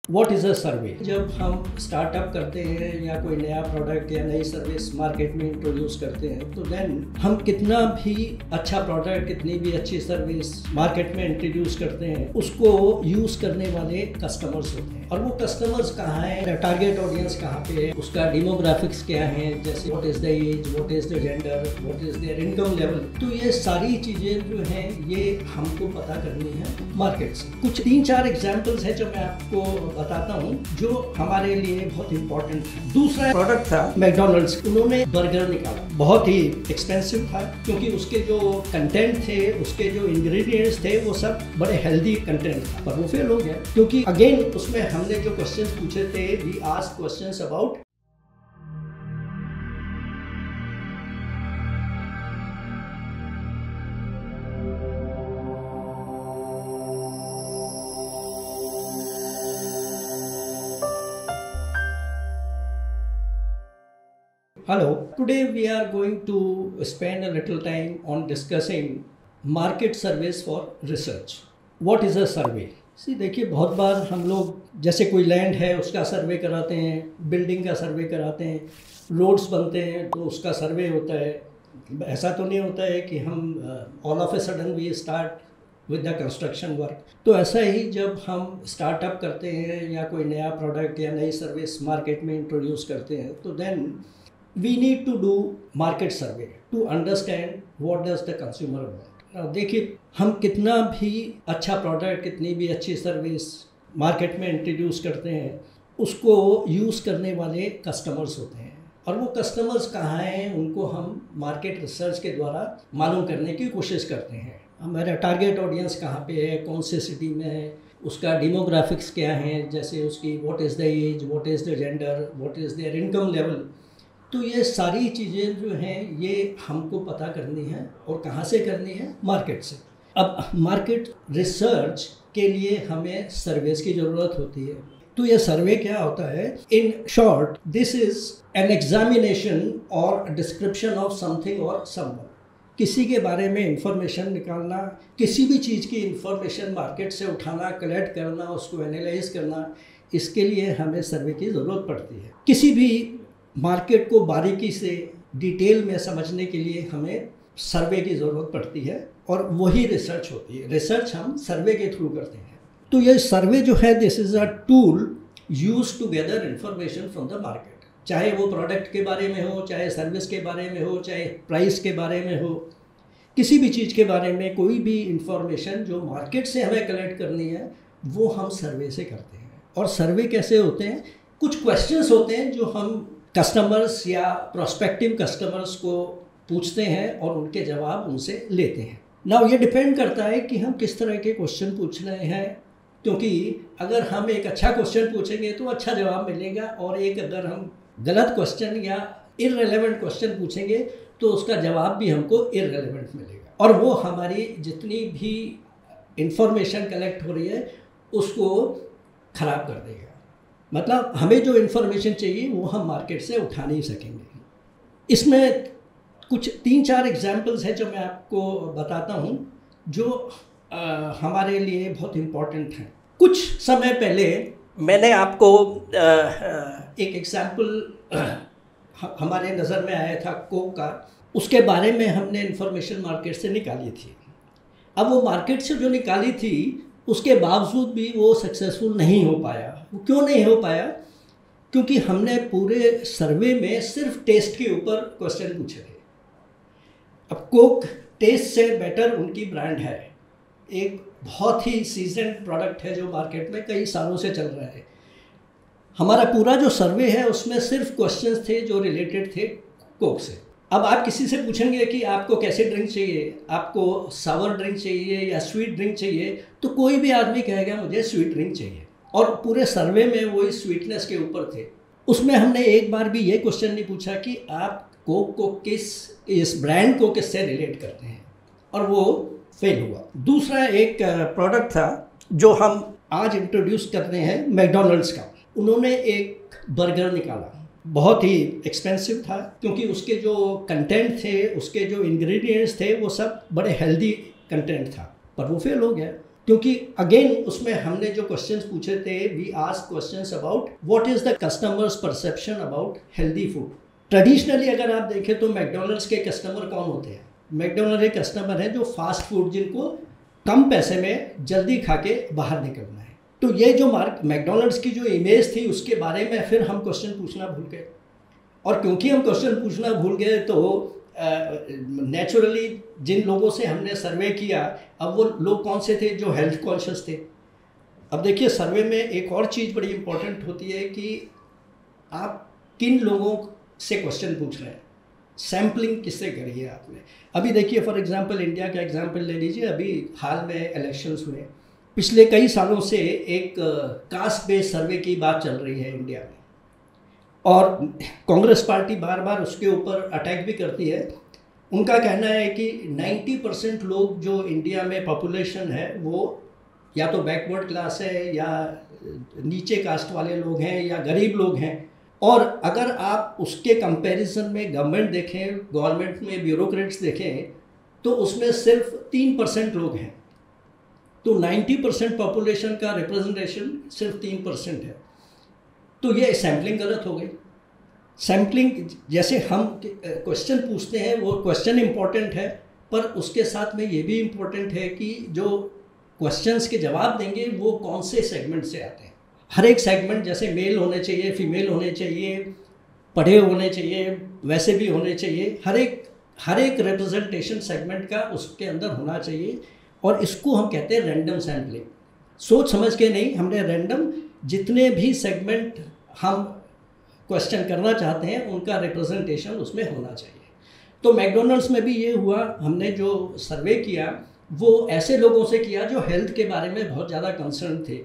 What is a सर्वे? जब हम startup करते हैं या कोई नया प्रोडक्ट या नई सर्विस मार्केट में इंट्रोड्यूस करते हैं तो देन हम कितना भी अच्छा प्रोडक्ट, कितनी भी अच्छी सर्विस मार्केट में इंट्रोड्यूस करते हैं, उसको यूज़ करने वाले कस्टमर्स होते हैं। और वो कस्टमर्स कहाँ हैं, टारगेट ऑडियंस कहाँ पे है, उसका डेमोग्राफिक्स क्या है, जैसे what is the age, what is the gender, what is their income level. तो ये सारी चीज़ें जो हैं ये हमको पता करनी है मार्केट से। कुछ 3-4 एग्जाम्पल्स है जो मैं आपको बताता हूँ जो हमारे लिए बहुत इंपॉर्टेंट है। दूसरा प्रोडक्ट था मैकडॉनल्ड्स। उन्होंने बर्गर निकाला, बहुत ही एक्सपेंसिव था क्योंकि उसके जो कंटेंट थे, उसके जो इंग्रेडिएंट्स थे वो सब बड़े हेल्दी कंटेंट था, पर वो फेल हो गया क्योंकि अगेन उसमें हमने जो क्वेश्चंस पूछे थे, we asked questions about Hello, today we are going to spend a little time on discussing market surveys for research. What is a survey? देखिए, बहुत बार हम लोग जैसे कोई लैंड है उसका सर्वे कराते हैं, बिल्डिंग का सर्वे कराते हैं, रोड्स बनते हैं तो उसका सर्वे होता है। ऐसा तो नहीं होता है कि हम all of a sudden we start with the construction work. तो ऐसा ही जब हम स्टार्टअप करते हैं या कोई नया प्रोडक्ट या नई सर्विस मार्केट में इंट्रोड्यूस करते हैं तो then we need to do market survey to understand what does the consumer want. Now देखिए, हम कितना भी अच्छा प्रोडक्ट, कितनी भी अच्छी सर्विस मार्केट में इंट्रोड्यूस करते हैं, उसको यूज़ करने वाले कस्टमर्स होते हैं। और वो कस्टमर्स कहाँ हैं, उनको हम मार्केट रिसर्च के द्वारा मालूम करने की कोशिश करते हैं। हमारा टारगेट ऑडियंस कहाँ पे है, कौन से सिटी में है, उसका डेमोग्राफिक्स क्या है, जैसे उसकी what is the age, what is the gender, what is their income level. तो ये सारी चीज़ें जो हैं ये हमको पता करनी है और कहाँ से करनी है, मार्केट से। अब मार्केट रिसर्च के लिए हमें सर्वेस की ज़रूरत होती है। तो ये सर्वे क्या होता है? In short, this is an examination और डिस्क्रिप्शन ऑफ समथिंग और समवन। किसी के बारे में इंफॉर्मेशन निकालना, किसी भी चीज़ की इंफॉर्मेशन मार्केट से उठाना, कलेक्ट करना, उसको एनालाइज करना, इसके लिए हमें सर्वे की ज़रूरत पड़ती है। किसी भी मार्केट को बारीकी से डिटेल में समझने के लिए हमें सर्वे की ज़रूरत पड़ती है और वही रिसर्च होती है। रिसर्च हम सर्वे के थ्रू करते हैं। तो ये सर्वे जो है, this is a tool use to gather information from the market. चाहे वो प्रोडक्ट के बारे में हो, चाहे सर्विस के बारे में हो, चाहे प्राइस के बारे में हो, किसी भी चीज़ के बारे में कोई भी इंफॉर्मेशन जो मार्केट से हमें कलेक्ट करनी है वो हम सर्वे से करते हैं। और सर्वे कैसे होते हैं? कुछ क्वेश्चंस होते हैं जो हम कस्टमर्स या प्रोस्पेक्टिव कस्टमर्स को पूछते हैं और उनके जवाब उनसे लेते हैं। नाउ ये डिपेंड करता है कि हम किस तरह के क्वेश्चन पूछ रहे हैं, क्योंकि अगर हम एक अच्छा क्वेश्चन पूछेंगे तो अच्छा जवाब मिलेगा, और एक अगर हम गलत क्वेश्चन या इररिलेवेंट क्वेश्चन पूछेंगे तो उसका जवाब भी हमको इररिलेवेंट मिलेगा, और वो हमारी जितनी भी इंफॉर्मेशन कलेक्ट हो रही है उसको ख़राब कर देगा। मतलब हमें जो इन्फॉर्मेशन चाहिए वो हम मार्केट से उठा नहीं सकेंगे। इसमें कुछ 3-4 एग्जाम्पल्स हैं जो मैं आपको बताता हूँ जो हमारे लिए बहुत इम्पॉर्टेंट हैं। कुछ समय पहले मैंने आपको एक एग्जाम्पल हमारे नज़र में आया था कोक का। उसके बारे में हमने इन्फॉर्मेशन मार्केट से निकाली थी। अब वो मार्केट से जो निकाली थी उसके बावजूद भी वो सक्सेसफुल नहीं हो पाया। वो क्यों नहीं हो पाया? क्योंकि हमने पूरे सर्वे में सिर्फ टेस्ट के ऊपर क्वेश्चन पूछे थे। अब कोक टेस्ट से बेटर उनकी ब्रांड है, एक बहुत ही सीजनड प्रोडक्ट है जो मार्केट में कई सालों से चल रहा है। हमारा पूरा जो सर्वे है उसमें सिर्फ क्वेश्चंस थे जो रिलेटेड थे कोक से। अब आप किसी से पूछेंगे कि आपको कैसे ड्रिंक चाहिए, आपको सावर ड्रिंक चाहिए या स्वीट ड्रिंक चाहिए, तो कोई भी आदमी कहेगा मुझे स्वीट ड्रिंक चाहिए। और पूरे सर्वे में वो इस स्वीटनेस के ऊपर थे। उसमें हमने एक बार भी ये क्वेश्चन नहीं पूछा कि आप कोक को इस ब्रांड को किससे रिलेट करते हैं, और वो फेल हुआ। दूसरा एक प्रोडक्ट था जो हम आज इंट्रोड्यूस कर रहे हैं, मैकडॉनल्ड्स का। उन्होंने एक बर्गर निकाला, बहुत ही एक्सपेंसिव था क्योंकि उसके जो कंटेंट थे, उसके जो इंग्रेडिएंट्स थे वो सब बड़े हेल्दी कंटेंट था, पर वो फेल हो गया। क्योंकि अगेन उसमें हमने जो क्वेश्चंस पूछे थे, we ask questions about what is the customers perception about healthy food. Traditionally अगर आप देखें तो मैकडोनल्ड्स के कस्टमर कौन होते हैं? मैकडोनल्ड के कस्टमर हैं जो फास्ट फूड, जिनको कम पैसे में जल्दी खा के बाहर निकलना है। तो ये जो मैकडोनल्ड्स की जो इमेज थी उसके बारे में फिर हम क्वेश्चन पूछना भूल गए, और क्योंकि हम क्वेश्चन पूछना भूल गए तो नेचुरली जिन लोगों से हमने सर्वे किया, अब वो लोग कौन से थे जो हेल्थ कॉन्शियस थे। अब देखिए सर्वे में एक और चीज़ बड़ी इंपॉर्टेंट होती है कि आप किन लोगों से क्वेश्चन पूछ रहे हैं, सैम्पलिंग किससे करी है आपने। अभी देखिए फॉर एग्जांपल इंडिया का एग्जांपल ले लीजिए, अभी हाल में इलेक्शंस हुए, पिछले कई सालों से एक कास्ट बेस्ड सर्वे की बात चल रही है इंडिया में, और कांग्रेस पार्टी बार बार उसके ऊपर अटैक भी करती है। उनका कहना है कि 90% लोग जो इंडिया में पॉपुलेशन है वो या तो बैकवर्ड क्लास है, या नीचे कास्ट वाले लोग हैं, या गरीब लोग हैं। और अगर आप उसके कंपैरिजन में गवर्नमेंट देखें, गवर्नमेंट में ब्यूरोक्रेट्स देखें, तो उसमें सिर्फ 3% लोग हैं। तो 90% पॉपुलेशन का रिप्रेजेंटेशन सिर्फ 3% है। तो ये सैम्पलिंग गलत हो गई। सैम्पलिंग जैसे हम क्वेश्चन पूछते हैं वो क्वेश्चन इम्पॉर्टेंट है, पर उसके साथ में ये भी इम्पॉर्टेंट है कि जो क्वेश्चंस के जवाब देंगे वो कौन से सेगमेंट से आते हैं। हर एक सेगमेंट, जैसे मेल होने चाहिए, फीमेल होने चाहिए, पढ़े होने चाहिए, वैसे भी होने चाहिए, हर एक रिप्रेजेंटेशन सेगमेंट का उसके अंदर होना चाहिए। और इसको हम कहते हैं रैंडम सैम्पलिंग। सोच समझ के नहीं, हमने रैंडम जितने भी सेगमेंट हम क्वेश्चन करना चाहते हैं उनका रिप्रेजेंटेशन उसमें होना चाहिए। तो मैकडोनल्ड्स में भी ये हुआ, हमने जो सर्वे किया वो ऐसे लोगों से किया जो हेल्थ के बारे में बहुत ज़्यादा कंसर्न थे,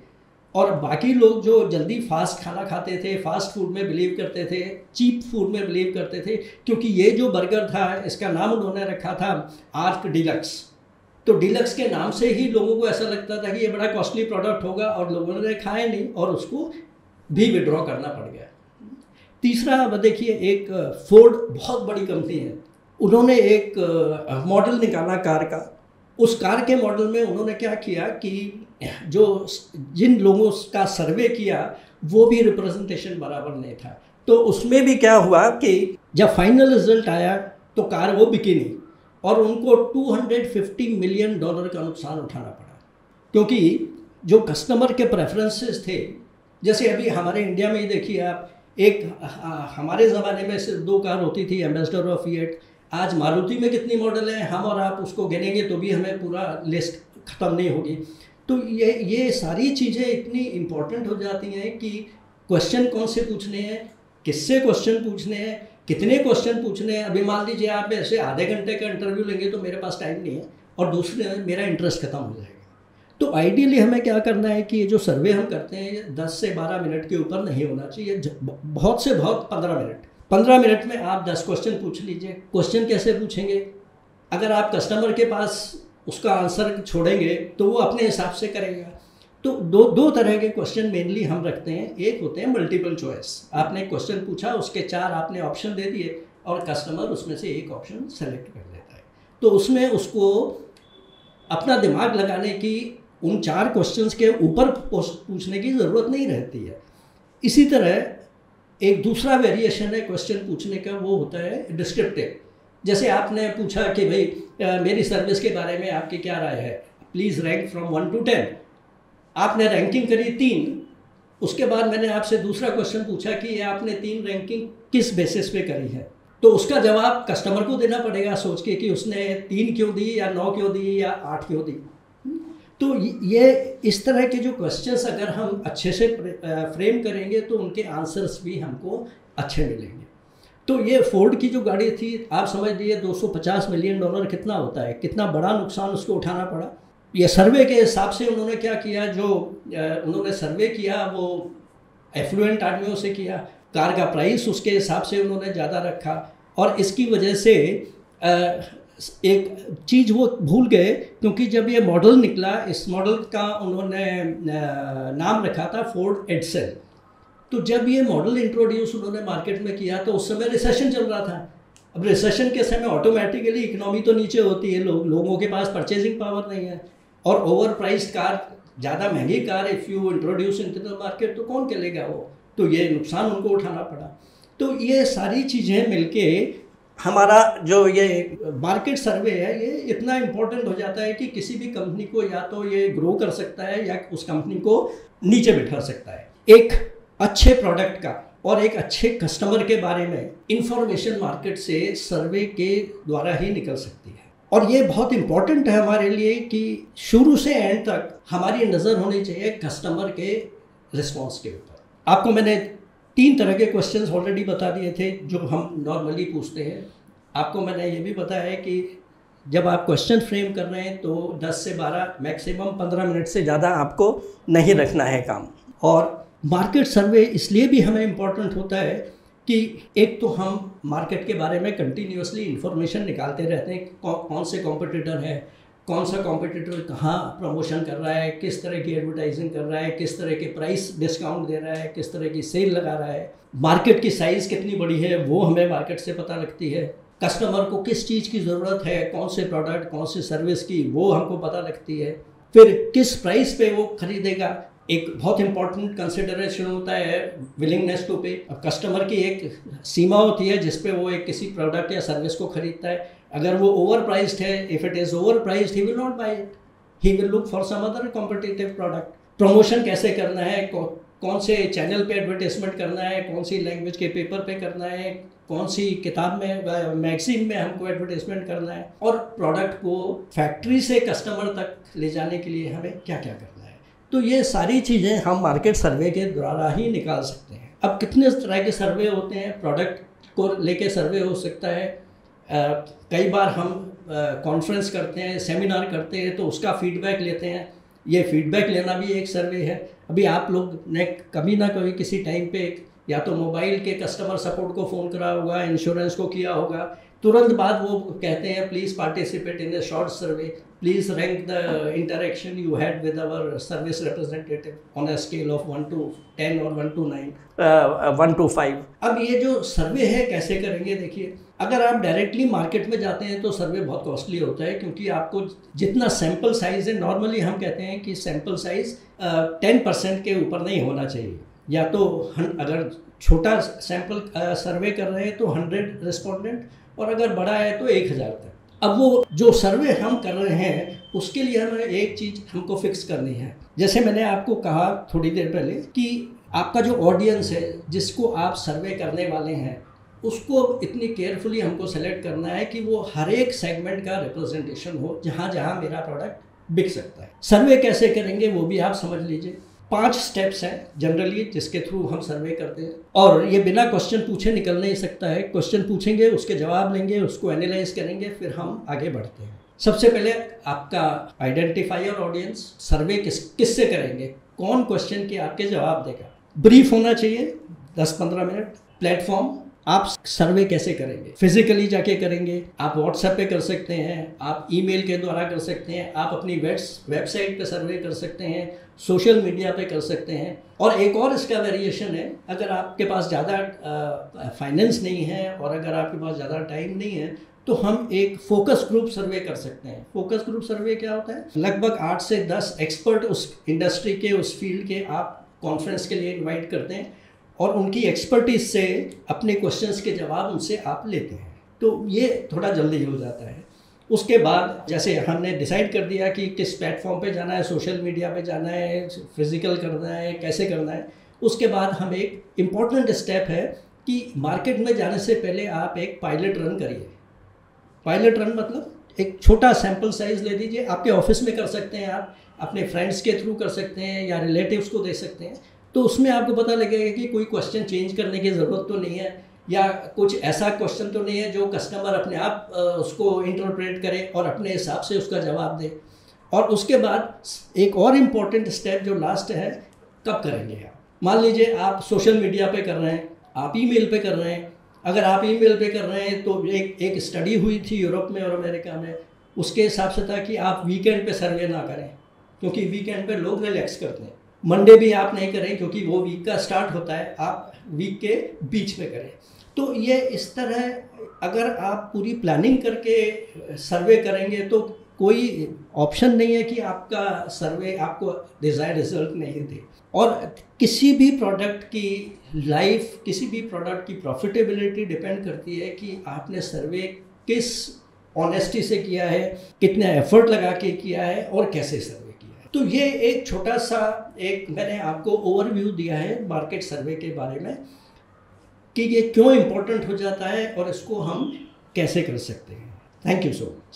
और बाकी लोग जो जल्दी फास्ट खाना खाते थे, फास्ट फूड में बिलीव करते थे, चीप फूड में बिलीव करते थे। क्योंकि ये जो बर्गर था इसका नाम उन्होंने रखा था आर्क डिलक्स, तो डिलक्स के नाम से ही लोगों को ऐसा लगता था कि ये बड़ा कॉस्टली प्रोडक्ट होगा, और लोगों ने खाया नहीं और उसको भी विड्रॉ करना पड़ गया। तीसरा देखिए, एक फोर्ड बहुत बड़ी कंपनी है, उन्होंने एक मॉडल निकाला कार का। उस कार के मॉडल में उन्होंने क्या किया कि जो जिन लोगों का सर्वे किया वो भी रिप्रेजेंटेशन बराबर नहीं था। तो उसमें भी क्या हुआ कि जब फाइनल रिजल्ट आया तो कार वो बिकी नहीं, और उनको $250 मिलियन का नुकसान उठाना पड़ा। क्योंकि जो कस्टमर के प्रेफरेंसेस थे, जैसे अभी हमारे इंडिया में ही देखिए आप, एक हमारे ज़माने में सिर्फ 2 कार होती थी, एम्बेसडर और फिएट। आज मारुति में कितनी मॉडल हैं, हम और आप उसको गिनेंगे तो भी हमें पूरा लिस्ट ख़त्म नहीं होगी। तो ये सारी चीज़ें इतनी इम्पोर्टेंट हो जाती हैं कि क्वेश्चन कौन से पूछने हैं, किससे क्वेश्चन पूछने हैं, कितने क्वेश्चन पूछने हैं। अभी मान लीजिए आप ऐसे आधे घंटे का इंटरव्यू लेंगे तो मेरे पास टाइम नहीं है, और दूसरे मेरा इंटरेस्ट खत्म हो जाएगा। तो आइडियली हमें क्या करना है कि ये जो सर्वे हम करते हैं ये 10 से 12 मिनट के ऊपर नहीं होना चाहिए, बहुत से बहुत 15 मिनट। 15 मिनट में आप 10 क्वेश्चन पूछ लीजिए। क्वेश्चन कैसे पूछेंगे? अगर आप कस्टमर के पास उसका आंसर छोड़ेंगे तो वो अपने हिसाब से करेगा। तो दो तरह के क्वेश्चन मेनली हम रखते हैं। एक होते हैं मल्टीपल चॉइस, आपने क्वेश्चन पूछा, उसके 4 आपने ऑप्शन दे दिए, और कस्टमर उसमें से एक ऑप्शन सेलेक्ट कर लेता है। तो उसमें उसको अपना दिमाग लगाने की, उन 4 क्वेश्चंस के ऊपर पूछने की ज़रूरत नहीं रहती है। इसी तरह एक दूसरा वेरिएशन है क्वेश्चन पूछने का, वो होता है डिस्क्रिप्टिव। जैसे आपने पूछा कि भाई मेरी सर्विस के बारे में आपकी क्या राय है, प्लीज़ रैंक फ्रॉम 1 to 10। आपने रैंकिंग करी 3। उसके बाद मैंने आपसे दूसरा क्वेश्चन पूछा कि ये आपने 3 रैंकिंग किस बेसिस पे करी है। तो उसका जवाब कस्टमर को देना पड़ेगा सोच के कि उसने 3 क्यों दी, या 9 क्यों दी, या 8 क्यों दी। तो ये इस तरह के जो क्वेश्चंस अगर हम अच्छे से फ्रेम करेंगे तो उनके आंसर्स भी हमको अच्छे मिलेंगे। तो ये फोर्ड की जो गाड़ी थी, आप समझ लीजिए $250 मिलियन कितना होता है, कितना बड़ा नुकसान उसको उठाना पड़ा। ये सर्वे के हिसाब से उन्होंने क्या किया, जो उन्होंने सर्वे किया वो एफ्लुएंट आदमियों से किया, कार का प्राइस उसके हिसाब से उन्होंने ज़्यादा रखा, और इसकी वजह से एक चीज़ वो भूल गए। क्योंकि जब ये मॉडल निकला, इस मॉडल का उन्होंने नाम रखा था फोर्ड एडसेल। तो जब ये मॉडल इंट्रोड्यूस उन्होंने मार्केट में किया तो उस समय रिसेशन चल रहा था। अब रिसेशन के समय ऑटोमेटिकली इकोनॉमी तो नीचे होती है, लोगों के पास परचेजिंग पावर नहीं है। और ओवर प्राइस्ड कार, ज़्यादा महंगी car if you introduce in the market तो कौन के लेगा वो, तो ये नुकसान उनको उठाना पड़ा। तो ये सारी चीज़ें मिलके हमारा जो ये मार्केट सर्वे है ये इतना इम्पोर्टेंट हो जाता है कि किसी भी कंपनी को या तो ये ग्रो कर सकता है या उस कंपनी को नीचे बिठा सकता है। एक अच्छे प्रोडक्ट का और एक अच्छे कस्टमर के बारे में इंफॉर्मेशन मार्केट से सर्वे के द्वारा ही निकल सकती है। और ये बहुत इम्पोर्टेंट है हमारे लिए कि शुरू से एंड तक हमारी नज़र होनी चाहिए कस्टमर के रिस्पॉन्स के ऊपर। आपको मैंने 3 तरह के क्वेश्चंस ऑलरेडी बता दिए थे जो हम नॉर्मली पूछते हैं। आपको मैंने ये भी बताया है कि जब आप क्वेश्चन फ्रेम कर रहे हैं तो 10 से 12 मैक्सिमम 15 मिनट से ज़्यादा आपको नहीं रखना है काम। और मार्केट सर्वे इसलिए भी हमें इम्पोर्टेंट होता है कि एक तो हम मार्केट के बारे में कंटिन्यूसली इन्फॉर्मेशन निकालते रहते हैं, कौन से कॉम्पिटिटर है, कौन सा कॉम्पिटिटर कहाँ प्रमोशन कर रहा है, किस तरह की एडवर्टाइजिंग कर रहा है, किस तरह के प्राइस डिस्काउंट दे रहा है, किस तरह की सेल लगा रहा है, मार्केट की साइज़ कितनी बड़ी है वो हमें मार्केट से पता लगती है, कस्टमर को किस चीज़ की ज़रूरत है, कौन से प्रोडक्ट कौन सी सर्विस की वो हमको पता लगती है, फिर किस प्राइस पे वो खरीदेगा। एक बहुत इंपॉर्टेंट कंसिडरेशन होता है विलिंगनेस टू पे। अब कस्टमर की एक सीमा होती है जिस पे वो एक किसी प्रोडक्ट या सर्विस को खरीदता है। अगर वो ओवर प्राइस्ड है, if it is overpriced he will not buy it, he will look for some other competitive product. Promotion कैसे करना है, कौन से चैनल पे एडवर्टाइजमेंट करना है, कौन सी लैंग्वेज के पेपर पे करना है, कौन सी किताब में मैगजीन में हमको एडवर्टाइजमेंट करना है, और प्रोडक्ट को फैक्ट्री से कस्टमर तक ले जाने के लिए हमें क्या क्या करना है। तो ये सारी चीज़ें हम मार्केट सर्वे के द्वारा ही निकाल सकते हैं। अब कितने तरह के सर्वे होते हैं, प्रोडक्ट को लेके सर्वे हो सकता है, कई बार हम कॉन्फ्रेंस करते हैं, सेमिनार करते हैं तो उसका फीडबैक लेते हैं। ये फीडबैक लेना भी एक सर्वे है। अभी आप लोग ने कभी ना कभी किसी टाइम पे या तो मोबाइल के कस्टमर सपोर्ट को फ़ोन करा होगा, इंश्योरेंस को किया होगा, तुरंत बाद वो कहते हैं please participate in the short survey, please rank the interaction you had with our service representative on a scale of 1 to 10 और 1 to 9, 1 to 5। अब ये जो सर्वे है कैसे करेंगे, देखिए अगर आप डायरेक्टली मार्केट में जाते हैं तो सर्वे बहुत कॉस्टली होता है, क्योंकि आपको जितना सैम्पल साइज़ है, नॉर्मली हम कहते हैं कि सैम्पल साइज़ 10% के ऊपर नहीं होना चाहिए, या तो अगर छोटा सैम्पल सर्वे कर रहे हैं तो 100 रिस्पोंडेंट, और अगर बड़ा है तो 1000 तक। अब वो जो सर्वे हम कर रहे हैं उसके लिए हमें एक चीज़ हमको फिक्स करनी है। जैसे मैंने आपको कहा थोड़ी देर पहले कि आपका जो ऑडियंस है जिसको आप सर्वे करने वाले हैं उसको इतनी केयरफुली हमको सेलेक्ट करना है कि वो हर एक सेगमेंट का रिप्रेजेंटेशन हो जहाँ जहाँ मेरा प्रोडक्ट बिक सकता है। सर्वे कैसे करेंगे वो भी आप समझ लीजिए। 5 स्टेप्स हैं जनरली जिसके थ्रू हम सर्वे करते हैं, और ये बिना क्वेश्चन पूछे निकल नहीं सकता है। क्वेश्चन पूछेंगे, उसके जवाब लेंगे, उसको एनालाइज करेंगे, फिर हम आगे बढ़ते हैं। सबसे पहले आपका आइडेंटिफाई योर ऑडियंस। सर्वे किससे करेंगे, कौन क्वेश्चन के आपके जवाब देगा। ब्रीफ होना चाहिए 10-15 मिनट। प्लेटफॉर्म, आप सर्वे कैसे करेंगे, फिजिकली जाके करेंगे, आप व्हाट्सएप पे कर सकते हैं, आप ईमेल के द्वारा कर सकते हैं, आप अपनी वेबसाइट पे सर्वे कर सकते हैं, सोशल मीडिया पे कर सकते हैं। और एक और इसका वेरिएशन है, अगर आपके पास ज़्यादा फाइनेंस नहीं है और अगर आपके पास ज़्यादा टाइम नहीं है तो हम एक फोकस ग्रुप सर्वे कर सकते हैं। फोकस ग्रुप सर्वे क्या होता है, लगभग 8 से 10 एक्सपर्ट उस इंडस्ट्री के, उस फील्ड के आप कॉन्फ्रेंस के लिए इन्वाइट करते हैं और उनकी एक्सपर्टीज से अपने क्वेश्चंस के जवाब उनसे आप लेते हैं, तो ये थोड़ा जल्दी हो जाता है। उसके बाद जैसे हमने डिसाइड कर दिया कि किस प्लेटफॉर्म पे जाना है, सोशल मीडिया पे जाना है, फिजिकल करना है, कैसे करना है, उसके बाद हम एक इम्पॉर्टेंट स्टेप है कि मार्केट में जाने से पहले आप एक पायलट रन करिए। पायलट रन मतलब एक छोटा सैम्पल साइज़ ले लीजिए, आपके ऑफिस में कर सकते हैं, आप अपने फ्रेंड्स के थ्रू कर सकते हैं या रिलेटिव्स को दे सकते हैं। तो उसमें आपको पता लगेगा कि कोई क्वेश्चन चेंज करने की ज़रूरत तो नहीं है, या कुछ ऐसा क्वेश्चन तो नहीं है जो कस्टमर अपने आप उसको इंटरप्रेट करे और अपने हिसाब से उसका जवाब दे। और उसके बाद एक और इम्पॉर्टेंट स्टेप जो लास्ट है, कब करेंगे आप। मान लीजिए आप सोशल मीडिया पे कर रहे हैं, आप ईमेल पे कर रहे हैं। अगर आप ईमेल पे कर रहे हैं तो एक स्टडी हुई थी यूरोप में और अमेरिका में, उसके हिसाब से था कि आप वीकेंड पे सर्वे ना करें, क्योंकि वीकेंड पे लोग रिलैक्स करते हैं। मंडे भी आप नहीं करें क्योंकि वो वीक का स्टार्ट होता है, आप वीक के बीच में करें। तो ये इस तरह अगर आप पूरी प्लानिंग करके सर्वे करेंगे तो कोई ऑप्शन नहीं है कि आपका सर्वे आपको डिज़ायर रिजल्ट नहीं दे। और किसी भी प्रोडक्ट की लाइफ, किसी भी प्रोडक्ट की प्रॉफिटेबिलिटी डिपेंड करती है कि आपने सर्वे किस ऑनेस्टी से किया है, कितने एफर्ट लगा के किया है और कैसे सर्वे किया है। तो ये एक छोटा सा मैंने आपको ओवरव्यू दिया है मार्केट सर्वे के बारे में कि ये क्यों इम्पोर्टेंट हो जाता है और इसको हम कैसे कर सकते हैं। Thank you so much.